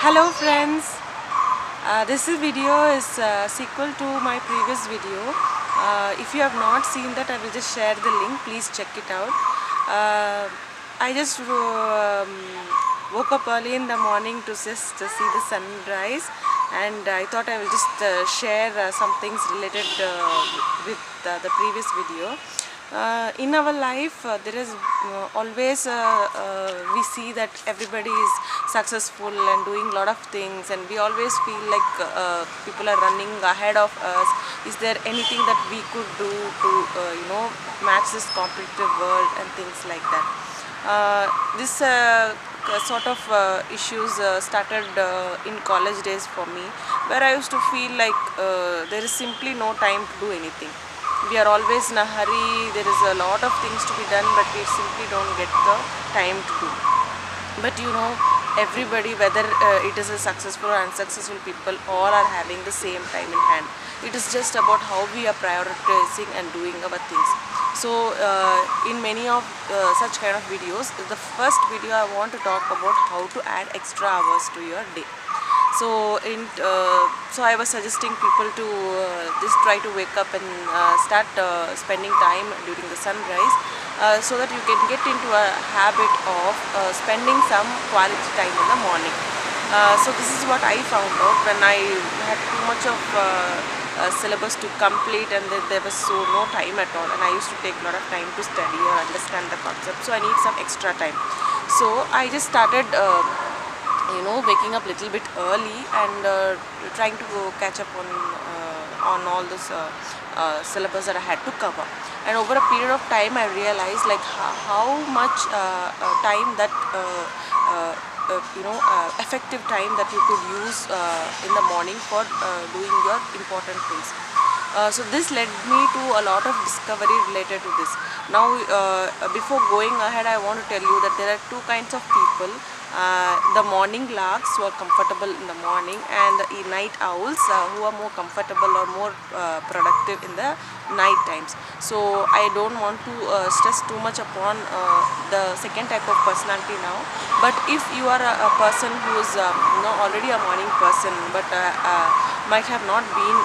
Hello friends, this video is a sequel to my previous video. If you have not seen that, I will just share the link, please check it out. I just woke up early in the morning to just see the sunrise, and I thought I will just share some things related with the previous video. In our life, there is always we see that everybody is successful and doing a lot of things, and we always feel like people are running ahead of us. Is there anything that we could do to match this competitive world and things like that? This sort of issues started in college days for me, where I used to feel like there is simply no time to do anything. We are always in a hurry, there is a lot of things to be done, but we simply don't get the time to do. But everybody, whether it is a successful or unsuccessful people, all are having the same time in hand. It is just about how we are prioritizing and doing our things. So in many of such kind of videos, the first video I want to talk about how to add extra hours to your day. So I was suggesting people to just try to wake up and start spending time during the sunrise, so that you can get into a habit of spending some quality time in the morning. So this is what I found out when I had too much of syllabus to complete, and there was no time at all, and I used to take a lot of time to study or understand the concept, so I need some extra time. So I just started waking up a little bit early and trying to catch up on all this syllabus that I had to cover. And over a period of time, I realized like how much time that effective time that you could use in the morning for doing your important things. So this led me to a lot of discovery related to this. Now before going ahead, I want to tell you that there are two kinds of people. The morning larks, who are comfortable in the morning, and the night owls, who are more comfortable or more productive in the night times. So I don't want to stress too much upon the second type of personality now. But if you are a person who is already a morning person, but might have not been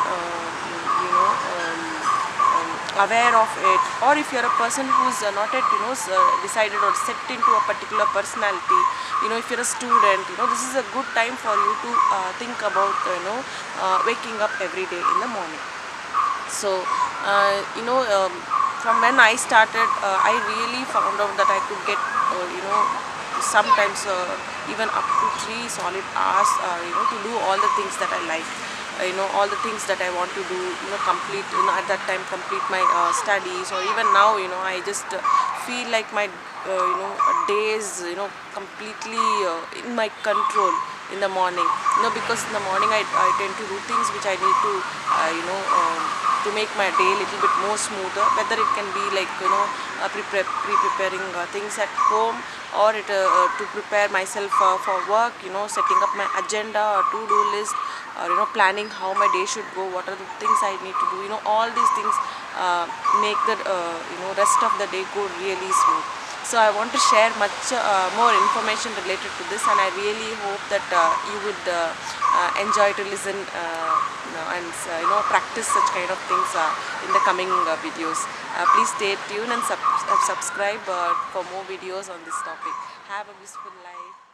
aware of it, or if you are a person who is not yet decided or set into a particular personality, if you are a student, this is a good time for you to think about waking up every day in the morning. So from when I started, I really found out that I could get sometimes even up to 3 solid hours to do all the things that I like. All the things that I want to do, complete, at that time complete my studies, or even now, I just feel like my days, completely in my control in the morning, because in the morning I tend to do things which I need to make my day a little bit more smoother, whether it can be like preparing things at home, or to prepare myself for work, setting up my agenda or to-do list, or planning how my day should go, what are the things I need to do. All these things make the rest of the day go really smooth. So I want to share much more information related to this, and I really hope that you would enjoy to listen and practice such kind of things in the coming videos. Please stay tuned and subscribe for more videos on this topic. Have a blissful life.